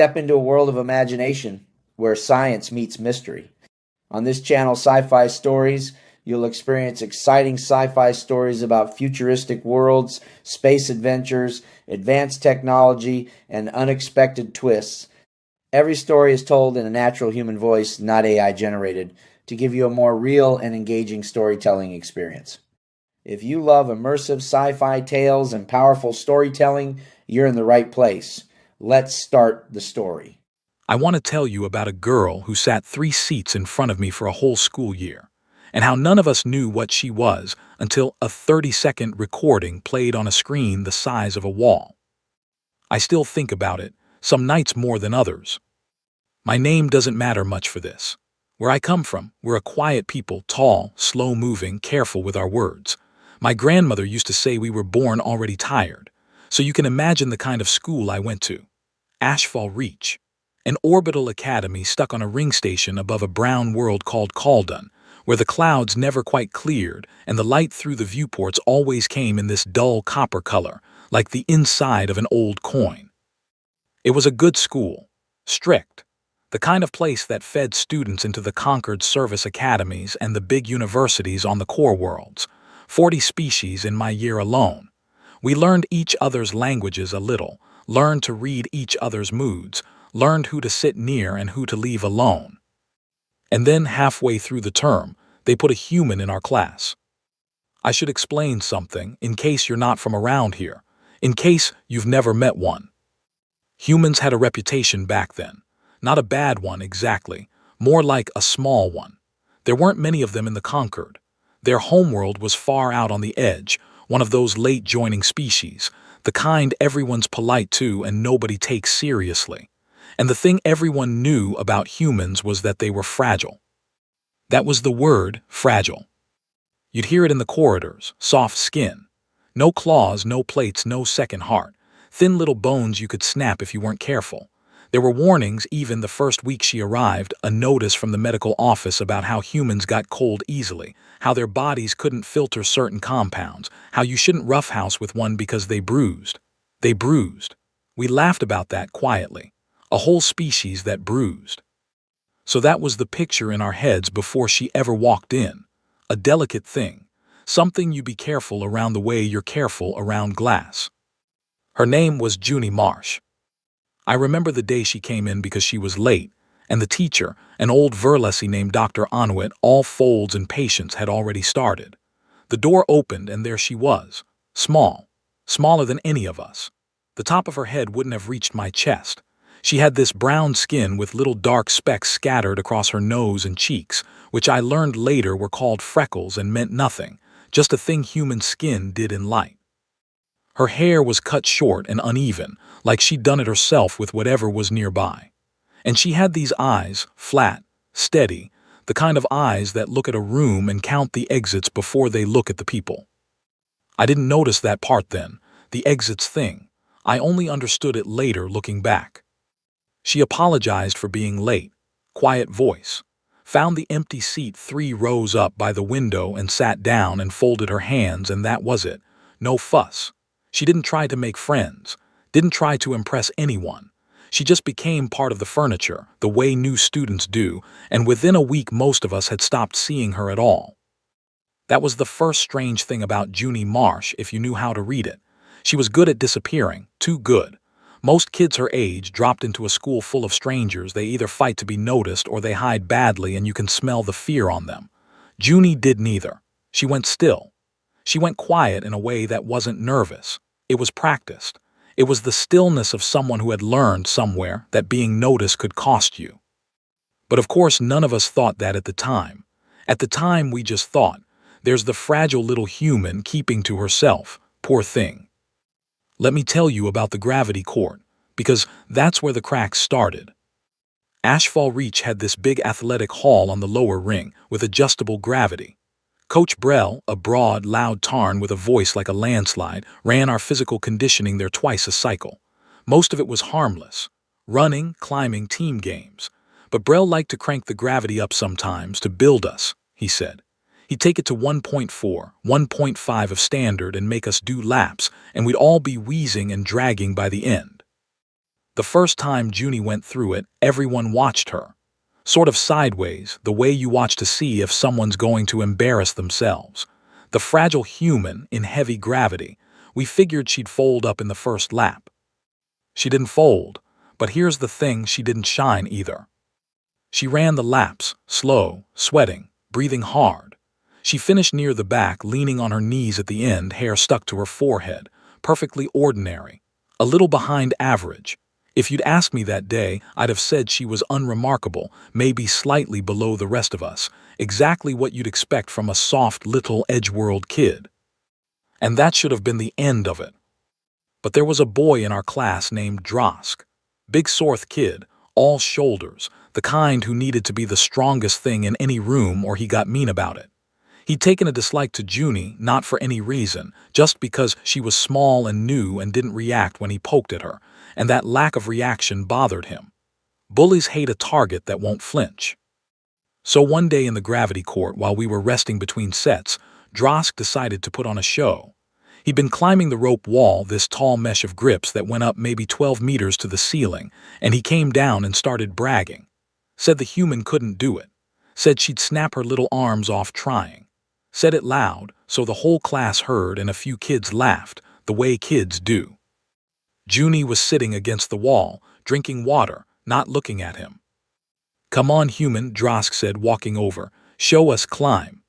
step into a world of imagination where science meets mystery. On this channel, Sci-Fi Stories, you'll experience exciting sci-fi stories about futuristic worlds, space adventures, advanced technology, and unexpected twists. Every story is told in a natural human voice, not AI generated, to give you a more real and engaging storytelling experience. If you love immersive sci-fi tales and powerful storytelling, you're in the right place. Let's start the story. I want to tell you about a girl who sat 3 seats in front of me for a whole school year, and how none of us knew what she was until a 30-second recording played on a screen the size of a wall. I still think about it, some nights more than others. My name doesn't matter much for this. Where I come from, we're a quiet people, tall, slow-moving, careful with our words. My grandmother used to say we were born already tired, so you can imagine the kind of school I went to. HFY Reach, an orbital academy stuck on a ring station above a brown world called Khaldun, where the clouds never quite cleared and the light through the viewports always came in this dull copper color, like the inside of an old coin. It was a good school, strict, the kind of place that fed students into the conquered service academies and the big universities on the core worlds, 40 species in my year alone. We learned each other's languages a little, learned to read each other's moods, learned who to sit near and who to leave alone. And then halfway through the term, they put a human in our class. I should explain something in case you're not from around here, in case you've never met one. Humans had a reputation back then. Not a bad one exactly, more like a small one. There weren't many of them in the conquered. Their homeworld was far out on the edge, one of those late joining species, the kind everyone's polite to and nobody takes seriously. And the thing everyone knew about humans was that they were fragile. That was the word, fragile. You'd hear it in the corridors, soft skin. No claws, no plates, no second heart. Thin little bones you could snap if you weren't careful. There were warnings even the first week she arrived, a notice from the medical office about how humans got cold easily, how their bodies couldn't filter certain compounds, how you shouldn't roughhouse with one because they bruised. They bruised. We laughed about that quietly. A whole species that bruised. So that was the picture in our heads before she ever walked in. A delicate thing. Something you be careful around the way you're careful around glass. Her name was Junie Marsh. I remember the day she came in because she was late, and the teacher, an old Verlesi named Dr. Anuit, all folds and patience had already started. The door opened and there she was, small, smaller than any of us. The top of her head wouldn't have reached my chest. She had this brown skin with little dark specks scattered across her nose and cheeks, which I learned later were called freckles and meant nothing, just a thing human skin did in light. Her hair was cut short and uneven, like she'd done it herself with whatever was nearby. And she had these eyes, flat, steady, the kind of eyes that look at a room and count the exits before they look at the people. I didn't notice that part then, the exits thing. I only understood it later looking back. She apologized for being late, quiet voice, found the empty seat 3 rows up by the window and sat down and folded her hands, and that was it. No fuss. She didn't try to make friends, didn't try to impress anyone. She just became part of the furniture, the way new students do, and within a week most of us had stopped seeing her at all. That was the first strange thing about Junie Marsh if you knew how to read it. She was good at disappearing, too good. Most kids her age dropped into a school full of strangers. They either fight to be noticed or they hide badly and you can smell the fear on them. Junie did neither. She went still. She went quiet in a way that wasn't nervous. It was practiced. It was the stillness of someone who had learned somewhere that being noticed could cost you. But of course none of us thought that at the time. At the time we just thought, there's the fragile little human keeping to herself, poor thing. Let me tell you about the gravity court, because that's where the cracks started. HFY Reach had this big athletic hall on the lower ring with adjustable gravity. Coach Brell, a broad, loud tarn with a voice like a landslide, ran our physical conditioning there twice a cycle. Most of it was harmless. Running, climbing, team games. But Brell liked to crank the gravity up sometimes to build us, he said. He'd take it to 1.4, 1.5 of standard and make us do laps, and we'd all be wheezing and dragging by the end. The first time Junie went through it, everyone watched her. Sort of sideways, the way you watch to see if someone's going to embarrass themselves. The fragile human in heavy gravity. We figured she'd fold up in the first lap. She didn't fold, but here's the thing, she didn't shine either. She ran the laps, slow, sweating, breathing hard. She finished near the back, leaning on her knees at the end, hair stuck to her forehead, perfectly ordinary, a little behind average. If you'd asked me that day, I'd have said she was unremarkable, maybe slightly below the rest of us, exactly what you'd expect from a soft little edge-world kid. And that should have been the end of it. But there was a boy in our class named Drosk. Big Sorth kid, all shoulders, the kind who needed to be the strongest thing in any room or he got mean about it. He'd taken a dislike to Junie, not for any reason, just because she was small and new and didn't react when he poked at her, and that lack of reaction bothered him. Bullies hate a target that won't flinch. So one day in the gravity court, while we were resting between sets, Drosk decided to put on a show. He'd been climbing the rope wall, this tall mesh of grips that went up maybe 12 meters to the ceiling, and he came down and started bragging. Said the human couldn't do it. Said she'd snap her little arms off trying. Said it loud, so the whole class heard and a few kids laughed, the way kids do. Junie was sitting against the wall, drinking water, not looking at him. "Come on, human," Drosk said, walking over. "Show us climb."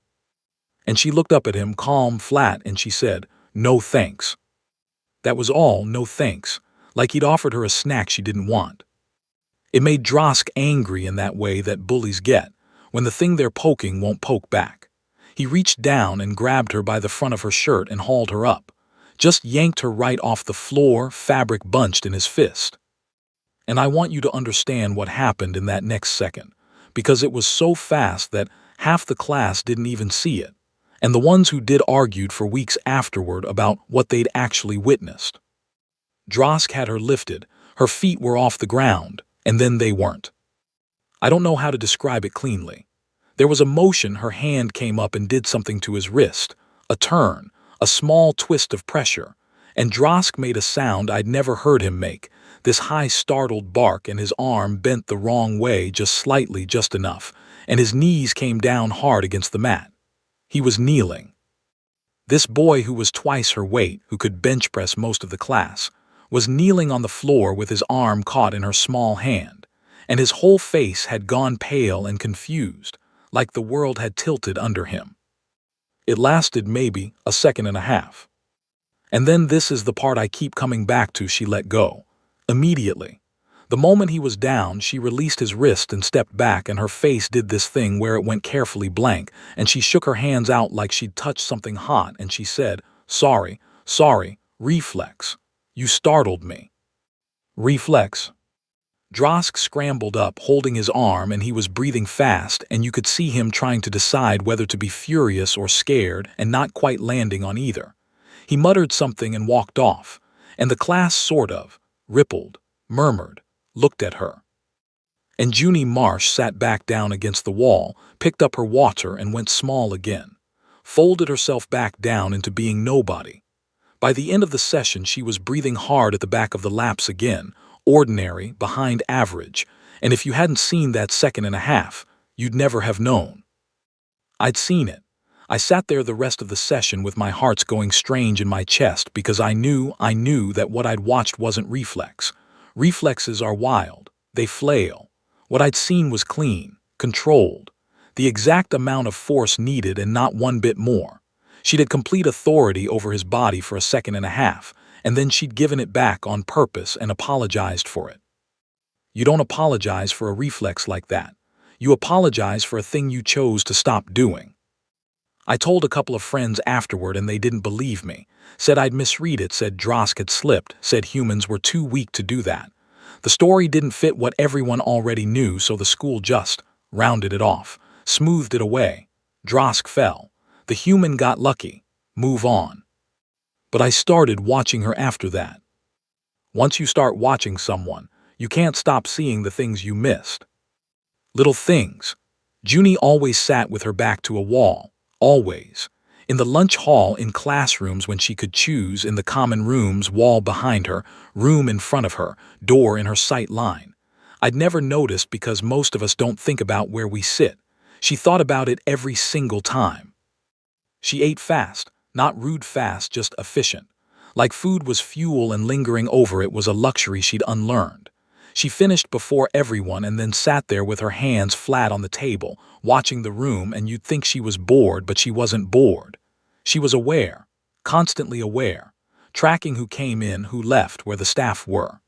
And she looked up at him, calm, flat, and she said, "No thanks." That was all, no thanks, like he'd offered her a snack she didn't want. It made Drosk angry in that way that bullies get, when the thing they're poking won't poke back. He reached down and grabbed her by the front of her shirt and hauled her up. Just yanked her right off the floor, fabric bunched in his fist. And I want you to understand what happened in that next second, because it was so fast that half the class didn't even see it, and the ones who did argued for weeks afterward about what they'd actually witnessed. Drosk had her lifted, her feet were off the ground, and then they weren't. I don't know how to describe it cleanly. There was a motion, her hand came up and did something to his wrist, a turn, a small twist of pressure, and Drosk made a sound I'd never heard him make, this high startled bark, and his arm bent the wrong way just slightly, just enough, and his knees came down hard against the mat. He was kneeling. This boy who was twice her weight, who could bench press most of the class, was kneeling on the floor with his arm caught in her small hand, and his whole face had gone pale and confused, like the world had tilted under him. It lasted maybe a second and a half. And then this is the part I keep coming back to, she let go. Immediately. The moment he was down, she released his wrist and stepped back, and her face did this thing where it went carefully blank, and she shook her hands out like she'd touched something hot, and she said, "Sorry, sorry, reflex. You startled me." Reflex. Drosk scrambled up, holding his arm, and he was breathing fast, and you could see him trying to decide whether to be furious or scared and not quite landing on either. He muttered something and walked off, and the class sort of rippled, murmured, looked at her. And Junie Marsh sat back down against the wall, picked up her water and went small again, folded herself back down into being nobody. By the end of the session, she was breathing hard at the back of the laps again, ordinary, behind average, and if you hadn't seen that second and a half, you'd never have known. I'd seen it. I sat there the rest of the session with my hearts going strange in my chest because I knew that what I'd watched wasn't reflex. Reflexes are wild. They flail. What I'd seen was clean, controlled, the exact amount of force needed and not one bit more. She'd had complete authority over his body for a second and a half, and then she'd given it back on purpose and apologized for it. You don't apologize for a reflex like that. You apologize for a thing you chose to stop doing. I told a couple of friends afterward and they didn't believe me. Said I'd misread it, said Drosk had slipped, said humans were too weak to do that. The story didn't fit what everyone already knew, so the school just rounded it off, smoothed it away. Drosk fell. The human got lucky. Move on. But I started watching her after that. Once you start watching someone, you can't stop seeing the things you missed. Little things. Junie always sat with her back to a wall. Always. In the lunch hall, in classrooms when she could choose, in the common rooms, wall behind her, room in front of her, door in her sight line. I'd never noticed because most of us don't think about where we sit. She thought about it every single time. She ate fast, not rude fast, just efficient. Like food was fuel and lingering over it was a luxury she'd unlearned. She finished before everyone and then sat there with her hands flat on the table, watching the room, and you'd think she was bored, but she wasn't bored. She was aware, constantly aware, tracking who came in, who left, where the staff were.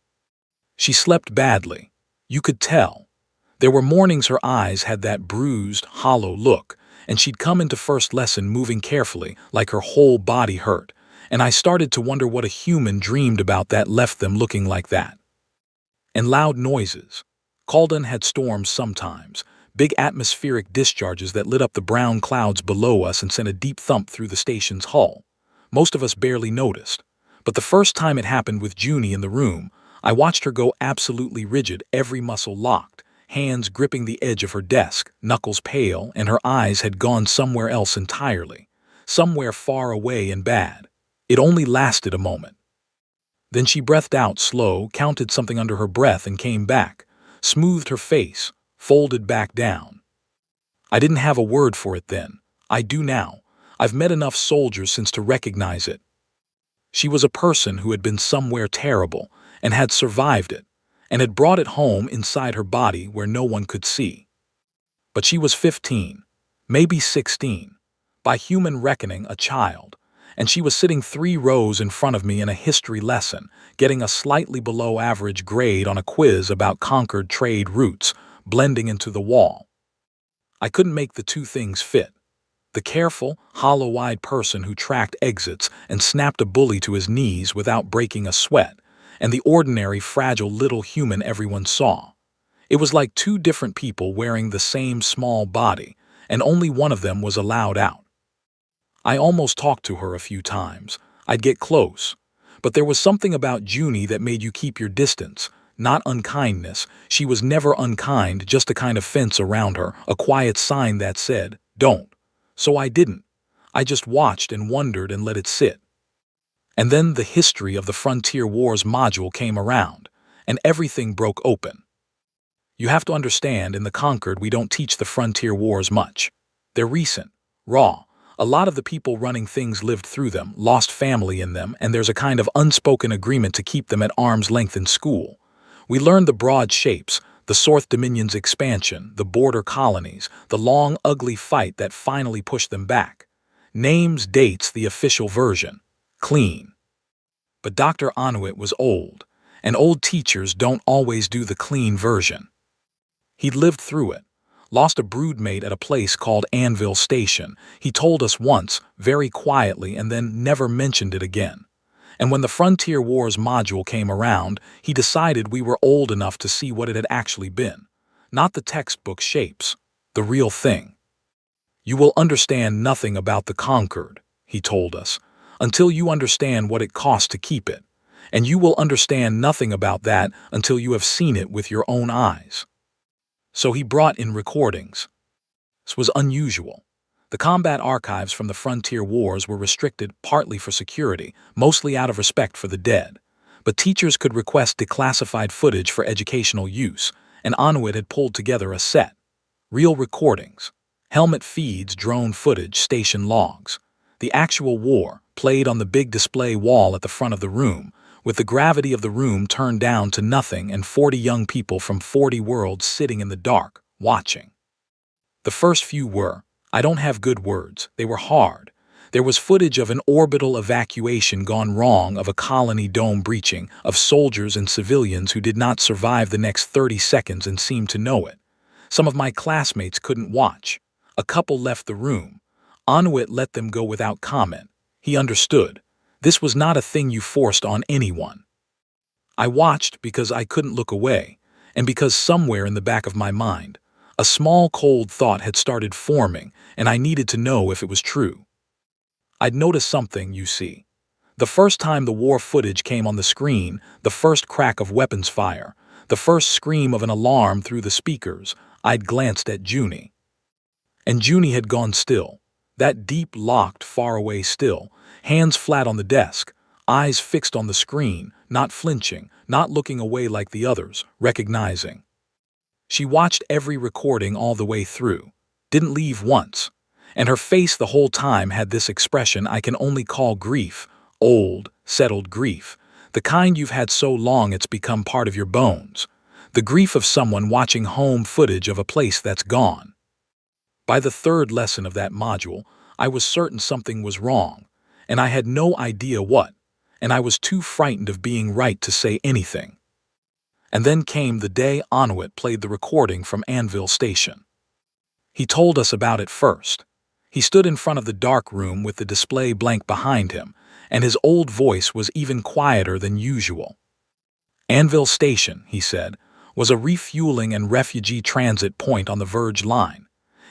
She slept badly. You could tell. There were mornings her eyes had that bruised, hollow look, and she'd come into first lesson moving carefully, like her whole body hurt, and I started to wonder what a human dreamed about that left them looking like that. And loud noises. Calden had storms sometimes, big atmospheric discharges that lit up the brown clouds below us and sent a deep thump through the station's hull. Most of us barely noticed. But the first time it happened with Junie in the room, I watched her go absolutely rigid, every muscle locked, hands gripping the edge of her desk, knuckles pale, and her eyes had gone somewhere else entirely, somewhere far away and bad. It only lasted a moment. Then she breathed out slow, counted something under her breath and came back, smoothed her face, folded back down. I didn't have a word for it then. I do now. I've met enough soldiers since to recognize it. She was a person who had been somewhere terrible and had survived it, and had brought it home inside her body where no one could see. But she was 15, maybe 16, by human reckoning a child, and she was sitting 3 rows in front of me in a history lesson, getting a slightly below average grade on a quiz about conquered trade routes, blending into the wall. I couldn't make the two things fit. The careful, hollow-eyed person who tracked exits and snapped a bully to his knees without breaking a sweat, and the ordinary, fragile little human everyone saw. It was like 2 different people wearing the same small body, and only one of them was allowed out. I almost talked to her a few times. I'd get close. But there was something about Junie that made you keep your distance. Not unkindness. She was never unkind, just a kind of fence around her, a quiet sign that said, "Don't." So I didn't. I just watched and wondered and let it sit. And then the history of the Frontier Wars module came around, and everything broke open. You have to understand, in the Conquered we don't teach the Frontier Wars much. They're recent, raw. A lot of the people running things lived through them, lost family in them, and there's a kind of unspoken agreement to keep them at arm's length in school. We learned the broad shapes, the Sorth Dominion's expansion, the border colonies, the long, ugly fight that finally pushed them back. Names, dates, the official version. Clean. But Dr. Anuit was old, and old teachers don't always do the clean version. He'd lived through it. Lost a broodmate at a place called Anvil Station. He told us once, very quietly, and then never mentioned it again. And when the Frontier Wars module came around, he decided we were old enough to see what it had actually been. Not the textbook shapes, the real thing. You will understand nothing about the Conquered, he told us, until you understand what it cost to keep it. And you will understand nothing about that until you have seen it with your own eyes. So he brought in recordings. This was unusual. The combat archives from the Frontier Wars were restricted partly for security, mostly out of respect for the dead. But teachers could request declassified footage for educational use, and Anuit had pulled together a set. Real recordings. Helmet feeds, drone footage, station logs. The actual war, played on the big display wall at the front of the room, with the gravity of the room turned down to nothing and 40 young people from 40 worlds sitting in the dark, watching. The first few were, I don't have good words, they were hard. There was footage of an orbital evacuation gone wrong, of a colony dome breaching, of soldiers and civilians who did not survive the next 30 seconds and seemed to know it. Some of my classmates couldn't watch. A couple left the room. Anuit let them go without comment. He understood. This was not a thing you forced on anyone. I watched because I couldn't look away, and because somewhere in the back of my mind, a small cold thought had started forming, and I needed to know if it was true. I'd noticed something, you see. The first time the war footage came on the screen, the first crack of weapons fire, the first scream of an alarm through the speakers, I'd glanced at Junie. And Junie had gone still. That deep locked, far away still, hands flat on the desk, eyes fixed on the screen, not flinching, not looking away like the others, recognizing. She watched every recording all the way through, didn't leave once, and her face the whole time had this expression I can only call grief, old, settled grief, the kind you've had so long it's become part of your bones, the grief of someone watching home footage of a place that's gone. By the third lesson of that module, I was certain something was wrong, and I had no idea what, and I was too frightened of being right to say anything. And then came the day Anuit played the recording from Anvil Station. He told us about it first. He stood in front of the dark room with the display blank behind him, and his old voice was even quieter than usual. Anvil Station, he said, was a refueling and refugee transit point on the Verge line.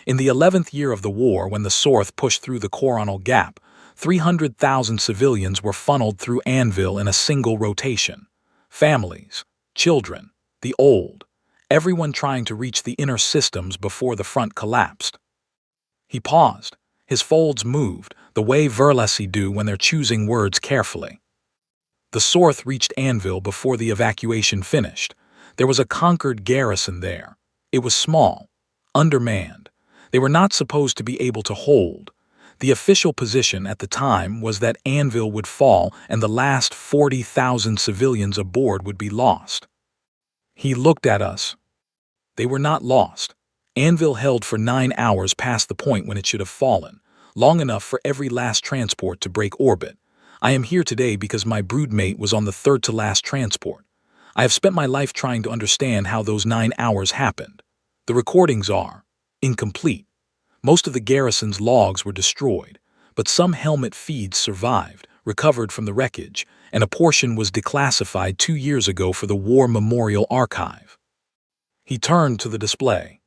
In the 11th year of the war, when the South pushed through the Coronal Gap, 300,000 civilians were funneled through Anvil in a single rotation. Families, children, the old, everyone trying to reach the inner systems before the front collapsed. He paused. His folds moved, the way Verlesi do when they're choosing words carefully. The South reached Anvil before the evacuation finished. There was a conquered garrison there. It was small, undermanned. They were not supposed to be able to hold. The official position at the time was that Anvil would fall and the last 40,000 civilians aboard would be lost. He looked at us. They were not lost. Anvil held for 9 hours past the point when it should have fallen, long enough for every last transport to break orbit. I am here today because my broodmate was on the third-to-last transport. I have spent my life trying to understand how those 9 hours happened. The recordings are incomplete. Most of the garrison's logs were destroyed, but some helmet feeds survived, recovered from the wreckage, and a portion was declassified 2 years ago for the War Memorial Archive. He turned to the display.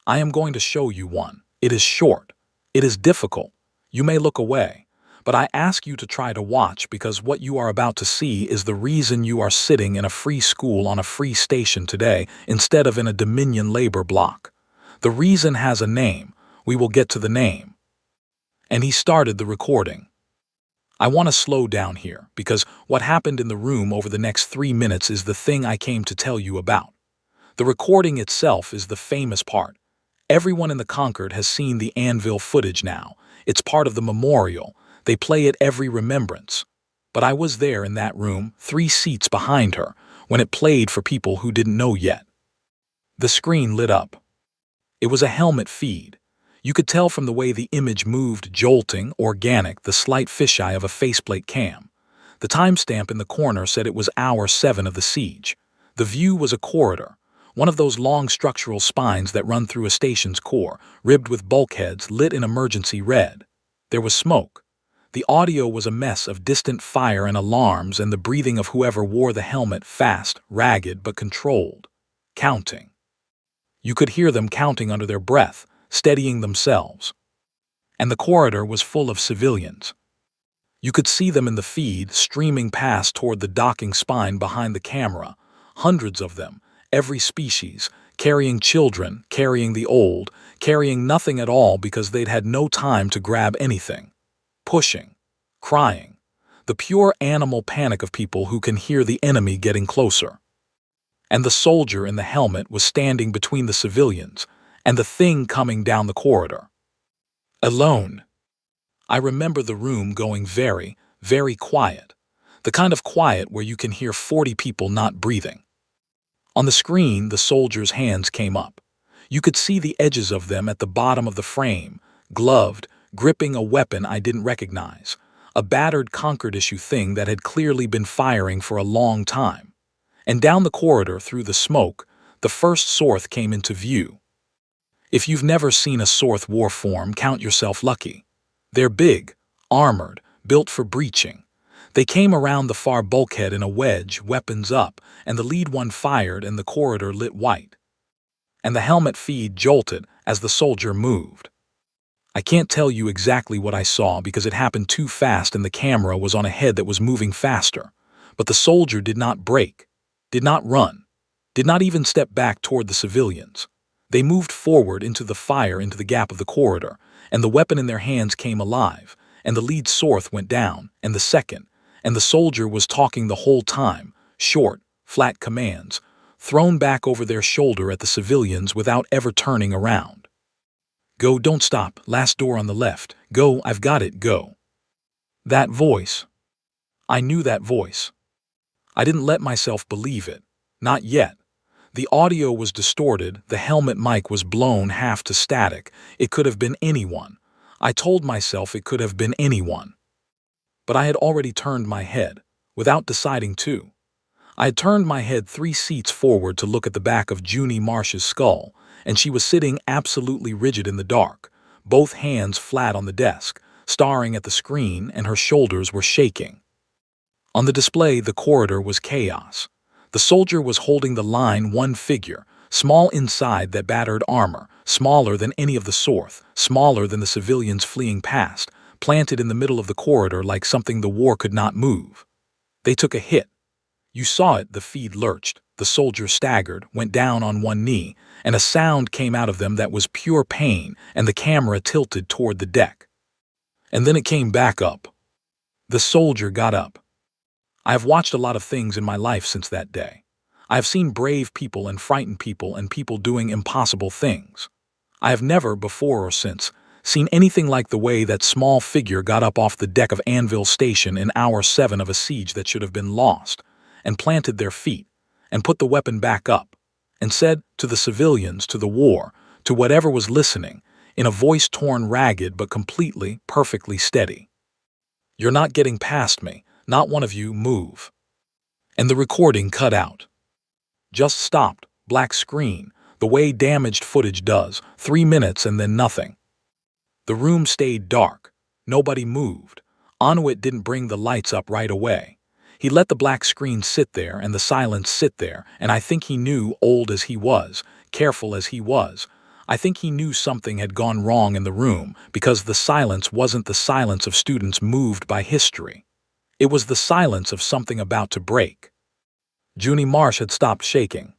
I am going to show you one. It is short. It is difficult. You may look away, but I ask you to try to watch because what you are about to see is the reason you are sitting in a free school on a free station today instead of in a Dominion labor block. The reason has a name. We will get to the name. And he started the recording. I want to slow down here because what happened in the room over the next 3 minutes is the thing I came to tell you about. The recording itself is the famous part. Everyone in the Concord has seen the Anvil footage now. It's part of the memorial. They play it every remembrance. But I was there in that room, 3 seats behind her, when it played for people who didn't know yet. The screen lit up. It was a helmet feed. You could tell from the way the image moved, jolting, organic, the slight fisheye of a faceplate cam. The timestamp in the corner said it was hour 7 of the siege. The view was a corridor, one of those long structural spines that run through a station's core, ribbed with bulkheads lit in emergency red. There was smoke. The audio was a mess of distant fire and alarms and the breathing of whoever wore the helmet, fast, ragged, but controlled. Counting. You could hear them counting under their breath, steadying themselves. And the corridor was full of civilians. You could see them in the feed, streaming past toward the docking spine behind the camera, hundreds of them, every species, carrying children, carrying the old, carrying nothing at all because they'd had no time to grab anything. Pushing, crying, the pure animal panic of people who can hear the enemy getting closer. And the soldier in the helmet was standing between the civilians and the thing coming down the corridor. Alone. I remember the room going very, very quiet, the kind of quiet where you can hear 40 people not breathing. On the screen, the soldier's hands came up. You could see the edges of them at the bottom of the frame, gloved, gripping a weapon I didn't recognize, a battered Concord-issue thing that had clearly been firing for a long time. And down the corridor through the smoke, the first Sorth came into view. If you've never seen a Sorth war form, count yourself lucky. They're big, armored, built for breaching. They came around the far bulkhead in a wedge, weapons up, and the lead one fired and the corridor lit white. And the helmet feed jolted as the soldier moved. I can't tell you exactly what I saw because it happened too fast and the camera was on a head that was moving faster. But the soldier did not break, did not run, did not even step back toward the civilians. They moved forward into the fire into the gap of the corridor, and the weapon in their hands came alive, and the lead sword went down, and the second, and the soldier was talking the whole time, short, flat commands, thrown back over their shoulder at the civilians without ever turning around. Go, don't stop, last door on the left, go, I've got it, go. That voice. I knew that voice. I didn't let myself believe it. Not yet. The audio was distorted, the helmet mic was blown half to static. It could have been anyone. I told myself it could have been anyone. But I had already turned my head, without deciding to. I had turned my head 3 seats forward to look at the back of Junie Marsh's skull, and she was sitting absolutely rigid in the dark, both hands flat on the desk, staring at the screen, and her shoulders were shaking. On the display, the corridor was chaos. The soldier was holding the line, one figure, small inside that battered armor, smaller than any of the Sorth, smaller than the civilians fleeing past, planted in the middle of the corridor like something the war could not move. They took a hit. You saw it, the feed lurched, the soldier staggered, went down on one knee, and a sound came out of them that was pure pain, and the camera tilted toward the deck. And then it came back up. The soldier got up. I have watched a lot of things in my life since that day. I have seen brave people and frightened people and people doing impossible things. I have never, before or since, seen anything like the way that small figure got up off the deck of Anvil Station in hour 7 of a siege that should have been lost, and planted their feet, and put the weapon back up, and said to the civilians, to the war, to whatever was listening, in a voice torn ragged but completely, perfectly steady. You're not getting past me. Not one of you, move. And the recording cut out. Just stopped, black screen, the way damaged footage does, 3 minutes and then nothing. The room stayed dark. Nobody moved. Anuit didn't bring the lights up right away. He let the black screen sit there and the silence sit there, and I think he knew, old as he was, careful as he was, I think he knew something had gone wrong in the room, because the silence wasn't the silence of students moved by history. It was the silence of something about to break. Junie Marsh had stopped shaking.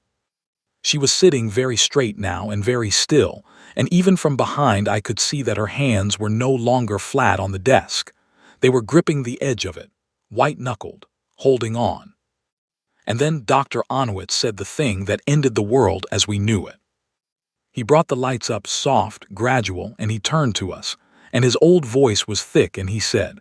She was sitting very straight now and very still, and even from behind I could see that her hands were no longer flat on the desk. They were gripping the edge of it, white-knuckled, holding on. And then Dr. Anuit said the thing that ended the world as we knew it. He brought the lights up soft, gradual, and he turned to us, and his old voice was thick, and he said,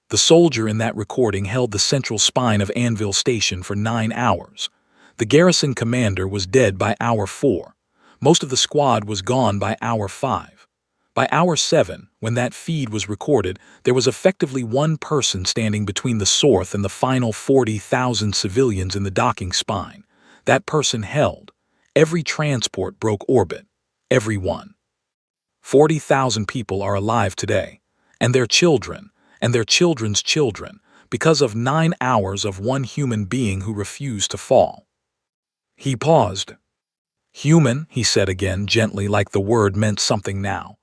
"The soldier in that recording held the central spine of Anvil Station for 9 hours. The garrison commander was dead by hour 4. Most of the squad was gone by hour 5. By hour 7, when that feed was recorded, there was effectively one person standing between the Sorth and the final 40,000 civilians in the docking spine. That person held. Every transport broke orbit. Every one. 40,000 people are alive today, and their children, and their children's children, because of 9 hours of one human being who refused to fall." He paused. "Human," he said again, gently, like the word meant something now.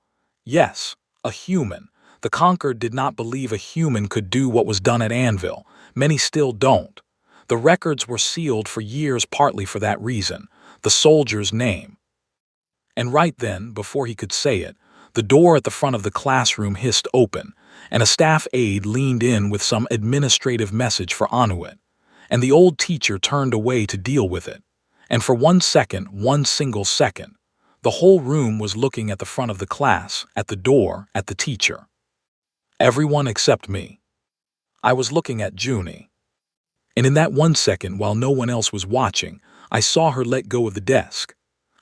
"Yes, a human. The conquered did not believe a human could do what was done at Anvil. Many still don't. The records were sealed for years partly for that reason, the soldier's name." And right then, before he could say it, the door at the front of the classroom hissed open, and a staff aide leaned in with some administrative message for Anuit, and the old teacher turned away to deal with it. And for 1 second, one single second, the whole room was looking at the front of the class, at the door, at the teacher. Everyone except me. I was looking at Junie. And in that 1 second, while no one else was watching, I saw her let go of the desk.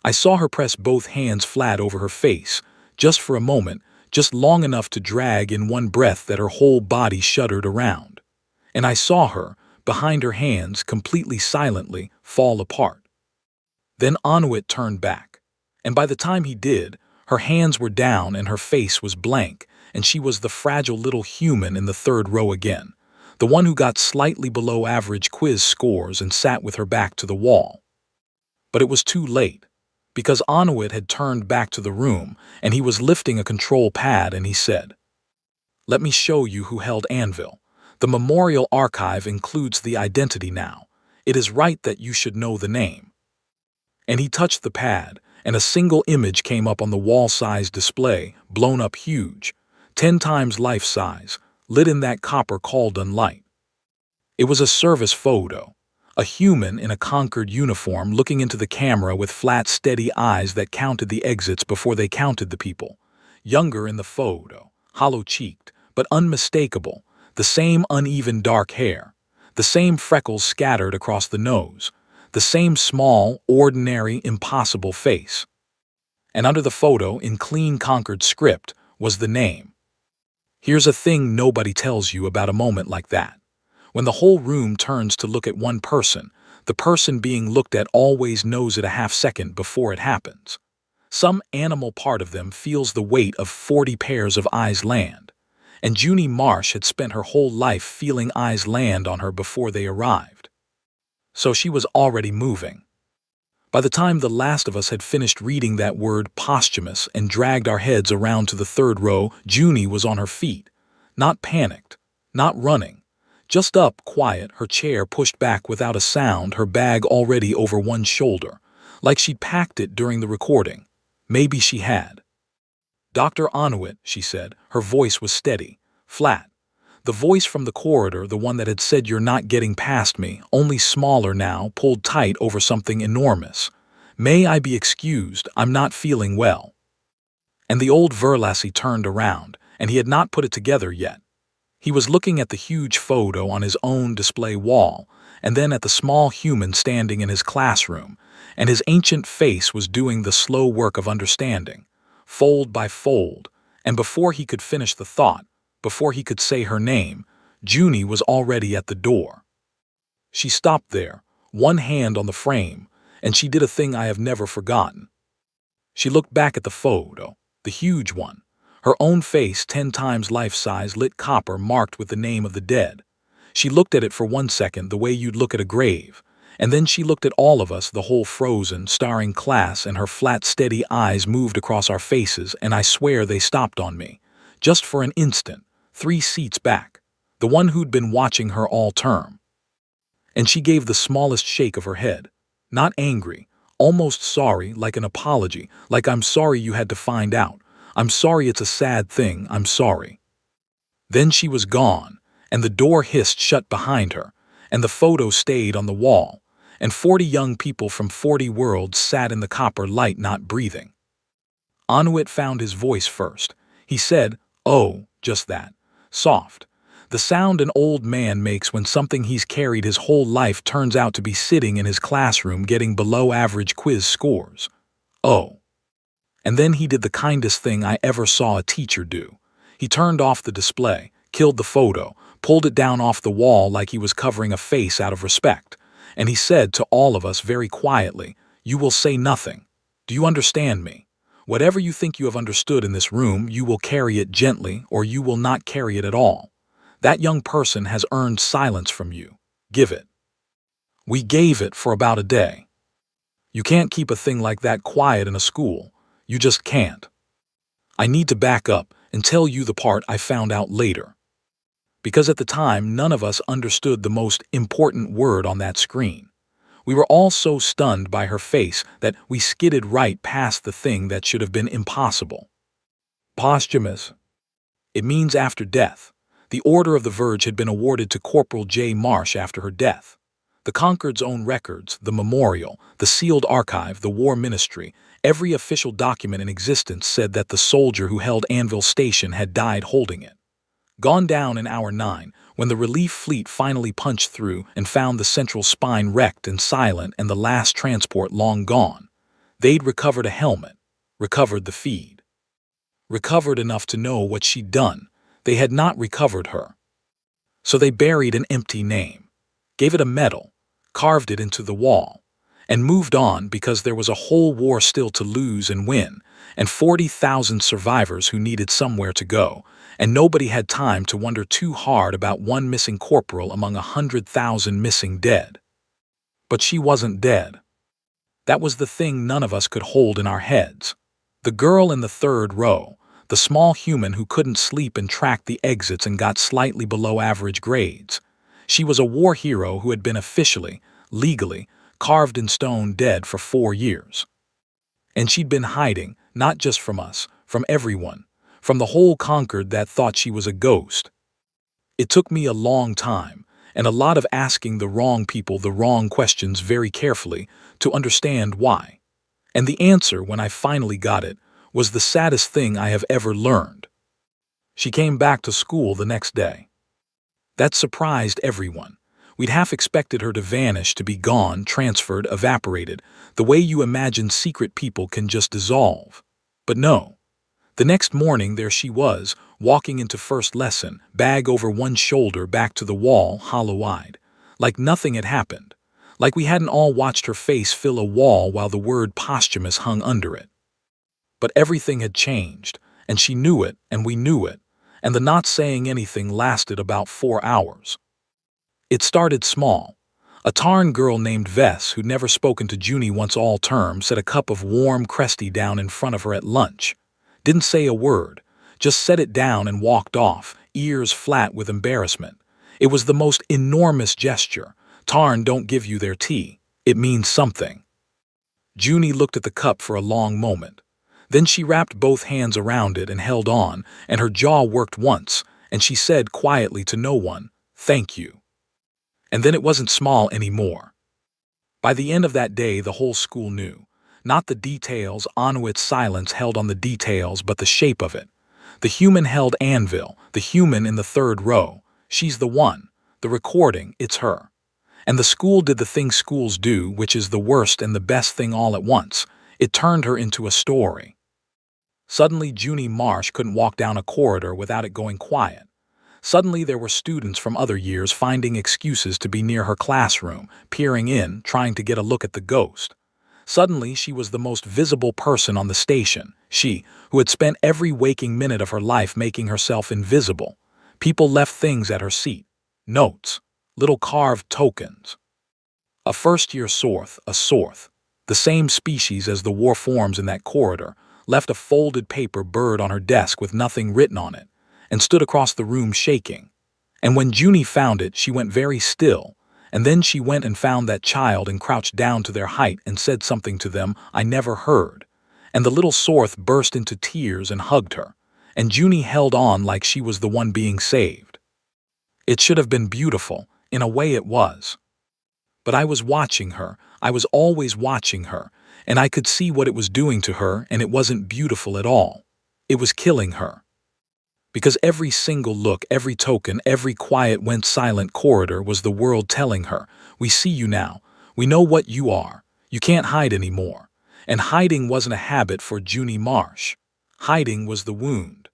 I saw her press both hands flat over her face, just for a moment, just long enough to drag in one breath that her whole body shuddered around. And I saw her, behind her hands, completely silently, fall apart. Then Anuit turned back, and by the time he did, her hands were down and her face was blank, and she was the fragile little human in the 3rd row again, the one who got slightly below average quiz scores and sat with her back to the wall. But it was too late, because Anuit had turned back to the room, and he was lifting a control pad, and he said, "Let me show you who held Anvil. The memorial archive includes the identity now. It is right that you should know the name." And he touched the pad, and a single image came up on the wall-size display, blown up huge, 10 times life-size, lit in that copper cauldron light. It was a service photo, a human in a Concord uniform looking into the camera with flat, steady eyes that counted the exits before they counted the people. Younger in the photo, hollow-cheeked, but unmistakable, the same uneven dark hair, the same freckles scattered across the nose, the same small, ordinary, impossible face. And under the photo, in clean Concord script, was the name. Here's a thing nobody tells you about a moment like that. When the whole room turns to look at one person, the person being looked at always knows it a half-second before it happens. Some animal part of them feels the weight of 40 pairs of eyes land, and Junie Marsh had spent her whole life feeling eyes land on her before they arrived. So she was already moving. By the time the last of us had finished reading that word posthumous and dragged our heads around to the third row, Junie was on her feet, not panicked, not running, just up, quiet, her chair pushed back without a sound, her bag already over one shoulder, like she'd packed it during the recording. Maybe she had. "Dr. Anuit," she said. Her voice was steady, flat. The voice from the corridor, the one that had said "you're not getting past me," only smaller now, pulled tight over something enormous. "May I be excused? I'm not feeling well." And the old Verlassie turned around, and he had not put it together yet. He was looking at the huge photo on his own display wall, and then at the small human standing in his classroom, and his ancient face was doing the slow work of understanding, fold by fold, and before he could finish the thought, before he could say her name, Junie was already at the door. She stopped there, one hand on the frame, and she did a thing I have never forgotten. She looked back at the photo, the huge one, her own face 10 times life-size, lit copper marked with the name of the dead. She looked at it for 1 second the way you'd look at a grave, and then she looked at all of us, the whole frozen, staring class, and her flat, steady eyes moved across our faces, and I swear they stopped on me, just for an instant, 3 seats back, the one who'd been watching her all term. And she gave the smallest shake of her head, not angry, almost sorry, like an apology, like "I'm sorry you had to find out. I'm sorry it's a sad thing, I'm sorry." Then she was gone, and the door hissed shut behind her, and the photo stayed on the wall, and 40 young people from 40 worlds sat in the copper light not breathing. Anuit found his voice first. He said, "Oh," just that, soft. The sound an old man makes when something he's carried his whole life turns out to be sitting in his classroom getting below-average quiz scores. "Oh." And then he did the kindest thing I ever saw a teacher do. He turned off the display, killed the photo, pulled it down off the wall like he was covering a face out of respect, and he said to all of us very quietly, "You will say nothing. Do you understand me? Whatever you think you have understood in this room, you will carry it gently, or you will not carry it at all. That young person has earned silence from you. Give it." We gave it for about a day. You can't keep a thing like that quiet in a school. You just can't. I need to back up and tell you the part I found out later. Because at the time, none of us understood the most important word on that screen. We were all so stunned by her face that we skidded right past the thing that should have been impossible. Posthumous. It means after death. The Order of the Verge had been awarded to Corporal J. Marsh after her death. The Concord's own records, the memorial, the sealed archive, the war ministry, every official document in existence said that the soldier who held Anvil Station had died holding it. Gone down in hour 9, when the relief fleet finally punched through and found the central spine wrecked and silent and the last transport long gone. They'd recovered a helmet, recovered the feed. Recovered enough to know what she'd done. They had not recovered her. So they buried an empty name, gave it a medal, carved it into the wall, and moved on because there was a whole war still to lose and win, and 40,000 survivors who needed somewhere to go, and nobody had time to wonder too hard about one missing corporal among 100,000 missing dead. But she wasn't dead. That was the thing none of us could hold in our heads. The girl in the third row, the small human who couldn't sleep and tracked the exits and got slightly below average grades. She was a war hero who had been officially, legally, carved in stone dead for 4 years. And she'd been hiding, not just from us, from everyone, from the whole Concord that thought she was a ghost. It took me a long time, and a lot of asking the wrong people the wrong questions very carefully to understand why. And the answer, when I finally got it, was the saddest thing I have ever learned. She came back to school the next day. That surprised everyone. We'd half expected her to vanish, to be gone, transferred, evaporated, the way you imagine secret people can just dissolve. But no. The next morning there she was, walking into first lesson, bag over one shoulder, back to the wall, hollow-eyed. Like nothing had happened. Like we hadn't all watched her face fill a wall while the word posthumous hung under it. But everything had changed, and she knew it, and we knew it, and the not saying anything lasted about 4 hours. It started small. A Tarn girl named Vess, who'd never spoken to Junie once all term, set a cup of warm Cresty down in front of her at lunch. Didn't say a word, just set it down and walked off, ears flat with embarrassment. It was the most enormous gesture. Tarn don't give you their tea. It means something. Junie looked at the cup for a long moment. Then she wrapped both hands around it and held on, and her jaw worked once, and she said quietly to no one, "Thank you." And then it wasn't small anymore. By the end of that day, the whole school knew. Not the details, Anuit's silence held on the details, but the shape of it. The human held Anvil, the human in the third row. She's the one. The recording, it's her. And the school did the thing schools do, which is the worst and the best thing all at once. It turned her into a story. Suddenly, Junie Marsh couldn't walk down a corridor without it going quiet. Suddenly, there were students from other years finding excuses to be near her classroom, peering in, trying to get a look at the ghost. Suddenly, she was the most visible person on the station. She, who had spent every waking minute of her life making herself invisible. People left things at her seat. Notes. Little carved tokens. A first-year sorth, the same species as the war forms in that corridor, left a folded paper bird on her desk with nothing written on it, and stood across the room shaking. And when Junie found it, she went very still, and then she went and found that child and crouched down to their height and said something to them I never heard. And the little sorth burst into tears and hugged her, and Junie held on like she was the one being saved. It should have been beautiful, in a way it was. But I was watching her, I was always watching her, and I could see what it was doing to her, and it wasn't beautiful at all. It was killing her. Because every single look, every token, every quiet went silent corridor was the world telling her, we see you now, we know what you are, you can't hide anymore. And hiding wasn't a habit for Junie Marsh. Hiding was the wound.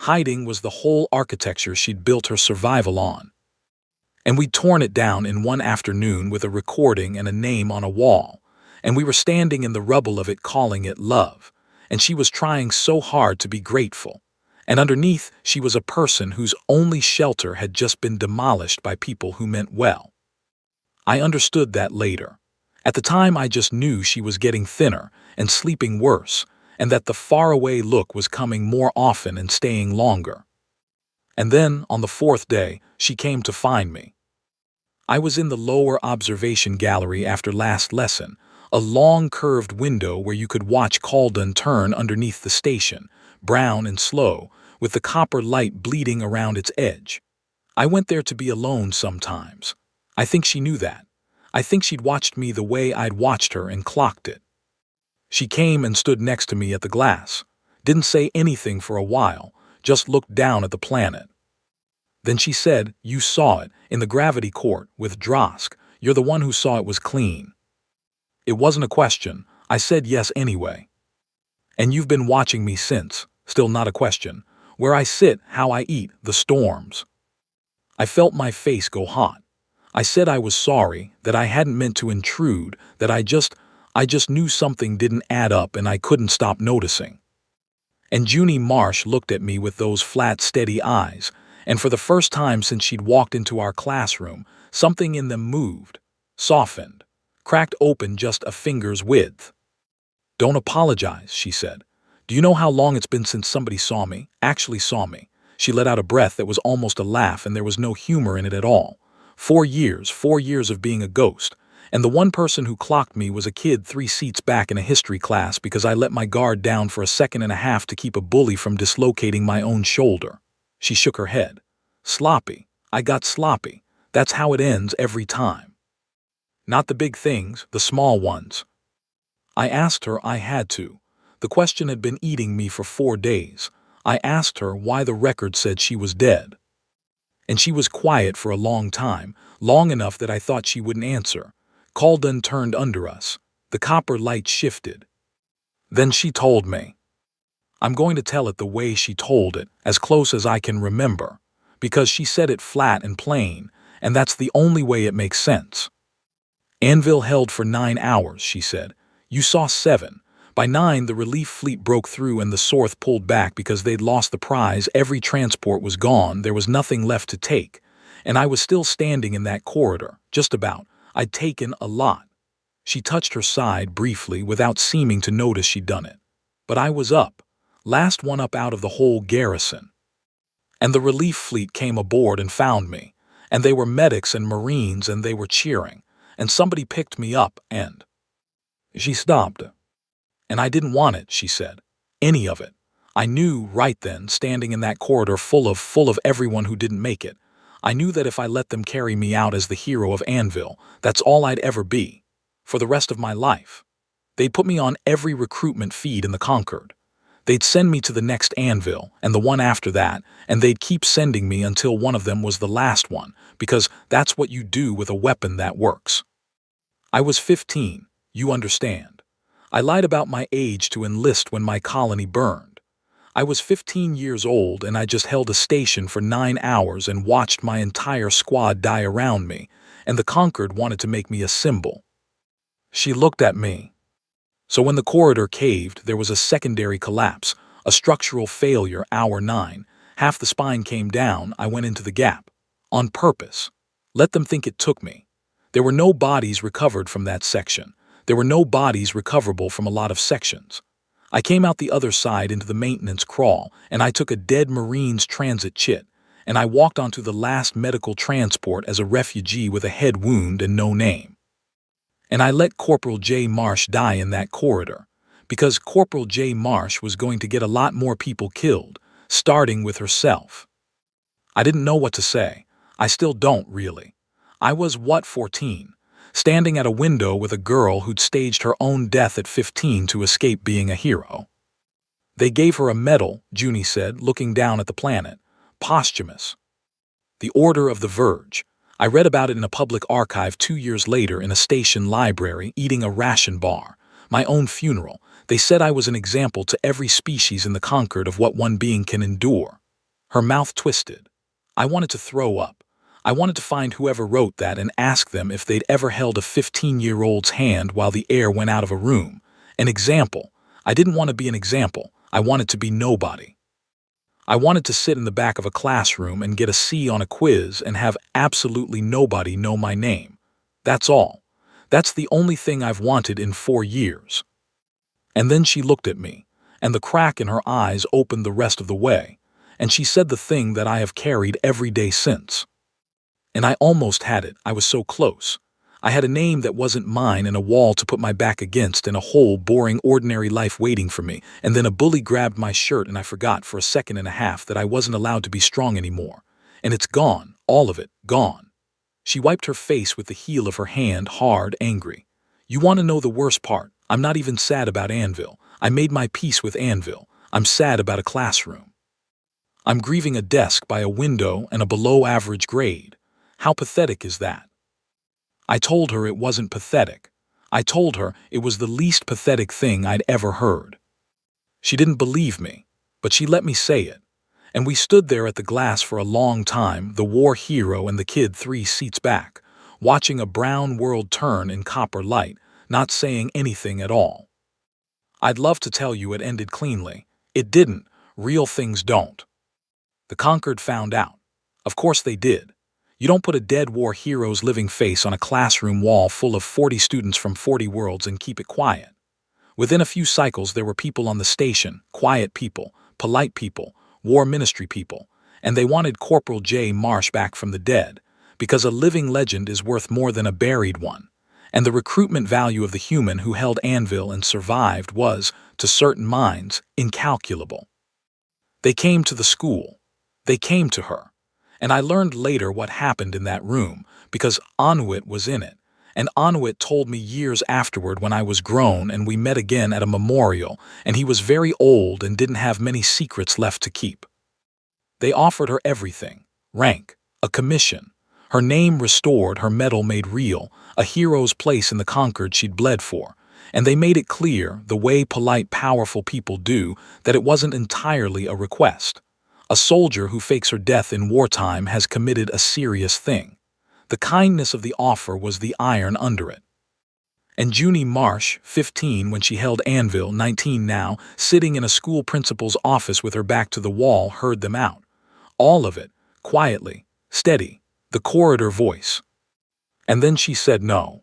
Hiding was the whole architecture she'd built her survival on. And we'd torn it down in one afternoon with a recording and a name on a wall, and we were standing in the rubble of it calling it love, and she was trying so hard to be grateful. And underneath, she was a person whose only shelter had just been demolished by people who meant well. I understood that later. At the time, I just knew she was getting thinner and sleeping worse, and that the faraway look was coming more often and staying longer. And then, on the 4th day, she came to find me. I was in the lower observation gallery after last lesson, a long curved window where you could watch Calden turn underneath the station, brown and slow, with the copper light bleeding around its edge. I went there to be alone sometimes. I think she knew that. I think she'd watched me the way I'd watched her and clocked it. She came and stood next to me at the glass, didn't say anything for a while, just looked down at the planet. Then she said, "You saw it, in the gravity court, with Drosk. You're the one who saw it was clean." It wasn't a question. I said yes anyway. "And you've been watching me since." Still not a question. "Where I sit, how I eat, the storms." I felt my face go hot. I said I was sorry, that I hadn't meant to intrude, that I just knew something didn't add up and I couldn't stop noticing. And Junie Marsh looked at me with those flat, steady eyes, and for the first time since she'd walked into our classroom, something in them moved, softened, cracked open just a finger's width. "Don't apologize," she said. "Do you know how long it's been since somebody saw me, actually saw me?" She let out a breath that was almost a laugh, and there was no humor in it at all. 4 years of being a ghost, And the one person who clocked me was a kid 3 seats back in a history class because I let my guard down for a second and a half to keep a bully from dislocating my own shoulder. She shook her head. Sloppy. I got sloppy. That's how it ends every time. Not the big things, the small ones. I asked her. I had to. The question had been eating me for 4 days. I asked her why the record said she was dead. And she was quiet for a long time, long enough that I thought she wouldn't answer. Calden turned under us. The copper light shifted. Then she told me. I'm going to tell it the way she told it, as close as I can remember, because she said it flat and plain, and that's the only way it makes sense. Anvil held for 9 hours, she said. You saw 7. By 9, the relief fleet broke through and the Sorth pulled back because they'd lost the prize. Every transport was gone. There was nothing left to take. And I was still standing in that corridor, just about. I'd taken a lot. She touched her side briefly without seeming to notice she'd done it. But I was up. Last one up out of the whole garrison. And the relief fleet came aboard and found me. And they were medics and Marines and they were cheering. And somebody picked me up and... She stopped. And I didn't want it, she said. Any of it. I knew right then, standing in that corridor full of everyone who didn't make it. I knew that if I let them carry me out as the hero of Anvil, that's all I'd ever be. For the rest of my life. They'd put me on every recruitment feed in the Concord. They'd send me to the next Anvil, and the one after that, and they'd keep sending me until one of them was the last one, because that's what you do with a weapon that works. I was 15, you understand. I lied about my age to enlist when my colony burned. I was 15 years old and I just held a station for 9 hours and watched my entire squad die around me, and the Concord wanted to make me a symbol. She looked at me. So when the corridor caved, there was a secondary collapse, a structural failure, hour 9. Half the spine came down. I went into the gap. On purpose. Let them think it took me. There were no bodies recovered from that section. There were no bodies recoverable from a lot of sections. I came out the other side into the maintenance crawl, and I took a dead Marines transit chit, and I walked onto the last medical transport as a refugee with a head wound and no name. And I let Corporal J. Marsh die in that corridor, because Corporal J. Marsh was going to get a lot more people killed, starting with herself. I didn't know what to say. I still don't, really. I was, 14? Standing at a window with a girl who'd staged her own death at 15 to escape being a hero. They gave her a medal, Junie said, looking down at the planet. Posthumous. The Order of the Verge. I read about it in a public archive 2 years later in a station library, eating a ration bar. My own funeral. They said I was an example to every species in the Concord of what one being can endure. Her mouth twisted. I wanted to throw up. I wanted to find whoever wrote that and ask them if they'd ever held a 15-year-old's hand while the air went out of a room. An example. I didn't want to be an example. I wanted to be nobody. I wanted to sit in the back of a classroom and get a C on a quiz and have absolutely nobody know my name. That's all. That's the only thing I've wanted in 4 years. And then she looked at me, and the crack in her eyes opened the rest of the way, and she said the thing that I have carried every day since. And I almost had it. I was so close. I had a name that wasn't mine and a wall to put my back against and a whole, boring, ordinary life waiting for me. And then a bully grabbed my shirt and I forgot for a second and a half that I wasn't allowed to be strong anymore. And it's gone. All of it. Gone. She wiped her face with the heel of her hand, hard, angry. You want to know the worst part? I'm not even sad about Anvil. I made my peace with Anvil. I'm sad about a classroom. I'm grieving a desk by a window and a below-average grade. How pathetic is that? I told her it wasn't pathetic. I told her it was the least pathetic thing I'd ever heard. She didn't believe me, but she let me say it. And we stood there at the glass for a long time, the war hero and the kid 3 seats back, watching a brown world turn in copper light, not saying anything at all. I'd love to tell you it ended cleanly. It didn't. Real things don't. The Concord found out. Of course they did. You don't put a dead war hero's living face on a classroom wall full of 40 students from 40 worlds and keep it quiet. Within a few cycles there were people on the station, quiet people, polite people, war ministry people, and they wanted Corporal J. Marsh back from the dead, because a living legend is worth more than a buried one. And the recruitment value of the human who held Anvil and survived was, to certain minds, incalculable. They came to the school. They came to her. And I learned later what happened in that room, because Anuit was in it. And Anuit told me years afterward when I was grown and we met again at a memorial, and he was very old and didn't have many secrets left to keep. They offered her everything: rank, a commission, her name restored, her medal made real, a hero's place in the Concord she'd bled for. And they made it clear, the way polite, powerful people do, that it wasn't entirely a request. A soldier who fakes her death in wartime has committed a serious thing. The kindness of the offer was the iron under it. And Junie Marsh, 15 when she held Anvil, 19 now, sitting in a school principal's office with her back to the wall, heard them out. All of it, quietly, steady, the corridor voice. And then she said no.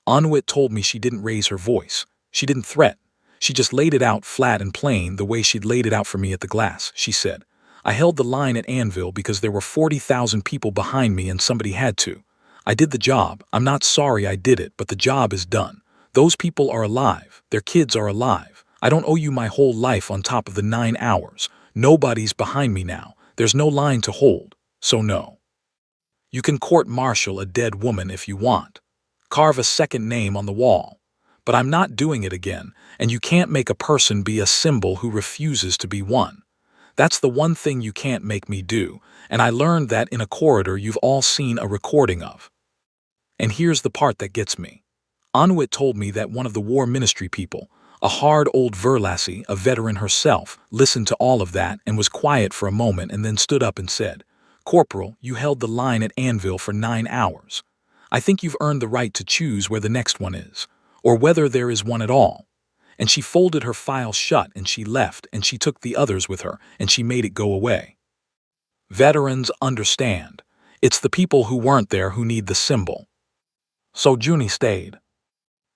Anuit told me she didn't raise her voice. She didn't threat. She just laid it out flat and plain the way she'd laid it out for me at the glass. She said, I held the line at Anvil because there were 40,000 people behind me and somebody had to. I did the job. I'm not sorry I did it, but the job is done. Those people are alive. Their kids are alive. I don't owe you my whole life on top of the 9 hours. Nobody's behind me now. There's no line to hold. So no. You can court-martial a dead woman if you want. Carve a second name on the wall. But I'm not doing it again, and you can't make a person be a symbol who refuses to be one. That's the one thing you can't make me do, and I learned that in a corridor you've all seen a recording of. And here's the part that gets me. Anuit told me that one of the war ministry people, a hard old Verlassie, a veteran herself, listened to all of that and was quiet for a moment and then stood up and said, Corporal, you held the line at Anvil for 9 hours. I think you've earned the right to choose where the next one is, or whether there is one at all. And she folded her file shut and she left and she took the others with her and she made it go away. Veterans understand. It's the people who weren't there who need the symbol. So Junie stayed.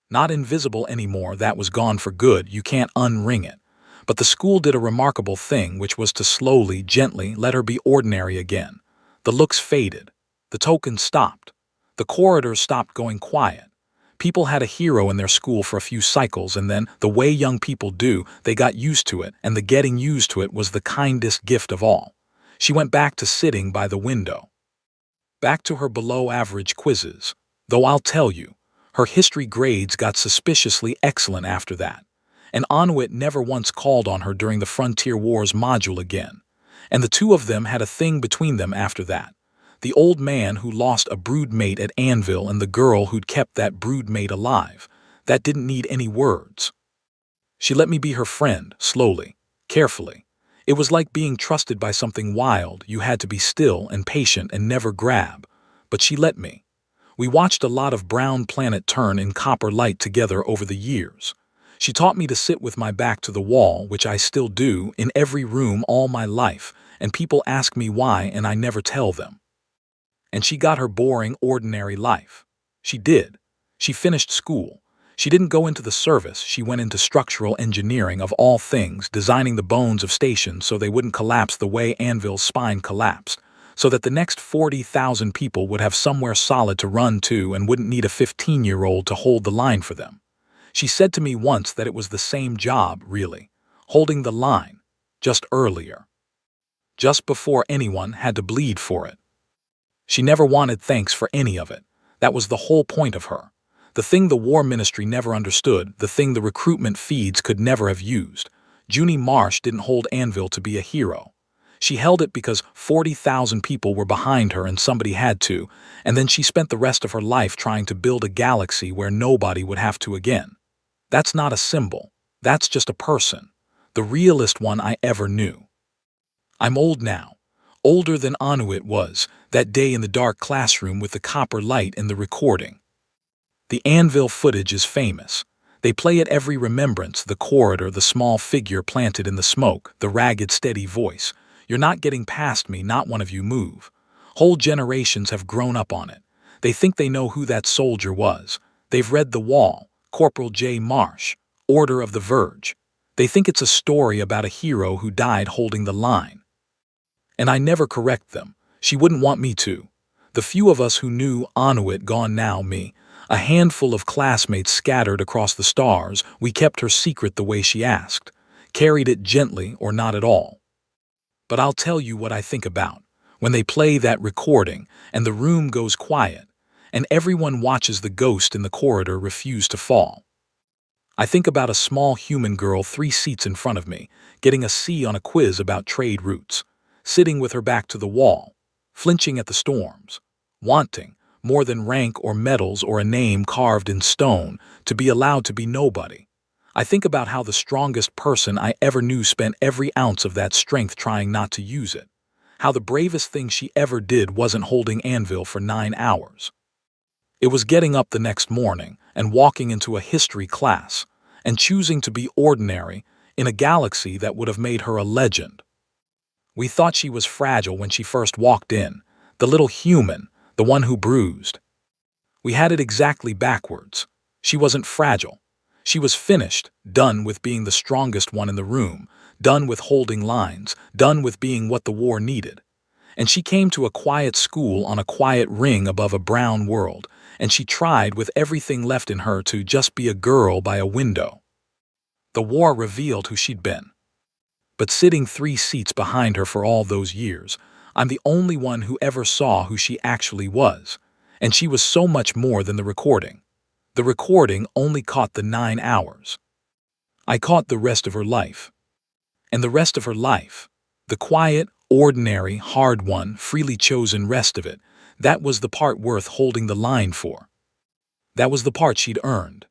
Not invisible anymore, that was gone for good, you can't unring it. But the school did a remarkable thing, which was to slowly, gently let her be ordinary again. The looks faded. The tokens stopped. The corridors stopped going quiet. People had a hero in their school for a few cycles, and then, the way young people do, they got used to it, and the getting used to it was the kindest gift of all. She went back to sitting by the window. Back to her below-average quizzes. Though I'll tell you, her history grades got suspiciously excellent after that. And Anuit never once called on her during the Frontier Wars module again. And the two of them had a thing between them after that. The old man who lost a broodmate at Anvil and the girl who'd kept that broodmate alive. That didn't need any words. She let me be her friend, slowly, carefully. It was like being trusted by something wild. You had to be still and patient and never grab. But she let me. We watched a lot of brown planet turn in copper light together over the years. She taught me to sit with my back to the wall, which I still do, in every room all my life, and people ask me why and I never tell them. And she got her boring, ordinary life. She did. She finished school. She didn't go into the service, she went into structural engineering of all things, designing the bones of stations so they wouldn't collapse the way Anvil's spine collapsed, so that the next 40,000 people would have somewhere solid to run to and wouldn't need a 15-year-old to hold the line for them. She said to me once that it was the same job, really, holding the line, just earlier. Just before anyone had to bleed for it. She never wanted thanks for any of it. That was the whole point of her. The thing the war ministry never understood, the thing the recruitment feeds could never have used. Junie Marsh didn't hold Anvil to be a hero. She held it because 40,000 people were behind her and somebody had to, and then she spent the rest of her life trying to build a galaxy where nobody would have to again. That's not a symbol. That's just a person. The realest one I ever knew. I'm old now. Older than Anuit was, that day in the dark classroom with the copper light in the recording. The Anvil footage is famous. They play at every remembrance, the corridor, the small figure planted in the smoke, the ragged, steady voice. You're not getting past me, not one of you move. Whole generations have grown up on it. They think they know who that soldier was. They've read The Wall, Corporal J. Marsh, Order of the Verge. They think it's a story about a hero who died holding the line. And I never correct them. She wouldn't want me to. The few of us who knew Anuit, gone now, me, A handful of classmates scattered across the stars, we kept her secret the way she asked, carried it gently or not at all. But I'll tell you what I think about. When they play that recording and the room goes quiet, and everyone watches the ghost in the corridor refuse to fall. I think about a small human girl 3 seats in front of me, getting a C on a quiz about trade routes, sitting with her back to the wall, flinching at the storms, wanting, more than rank or medals or a name carved in stone, to be allowed to be nobody. I think about how the strongest person I ever knew spent every ounce of that strength trying not to use it. How the bravest thing she ever did wasn't holding anvil for 9 hours. It was getting up the next morning and walking into a history class and choosing to be ordinary in a galaxy that would have made her a legend. We thought she was fragile when she first walked in, the little human, the one who bruised. We had it exactly backwards. She wasn't fragile. She was finished, done with being the strongest one in the room, done with holding lines, done with being what the war needed. And she came to a quiet school on a quiet ring above a brown world, and she tried with everything left in her to just be a girl by a window. The war revealed who she'd been. But sitting 3 seats behind her for all those years, I'm the only one who ever saw who she actually was, and she was so much more than the recording. The recording only caught the 9 hours. I caught the rest of her life. And the rest of her life, the quiet, ordinary, hard one, freely chosen rest of it, that was the part worth holding the line for. That was the part she'd earned.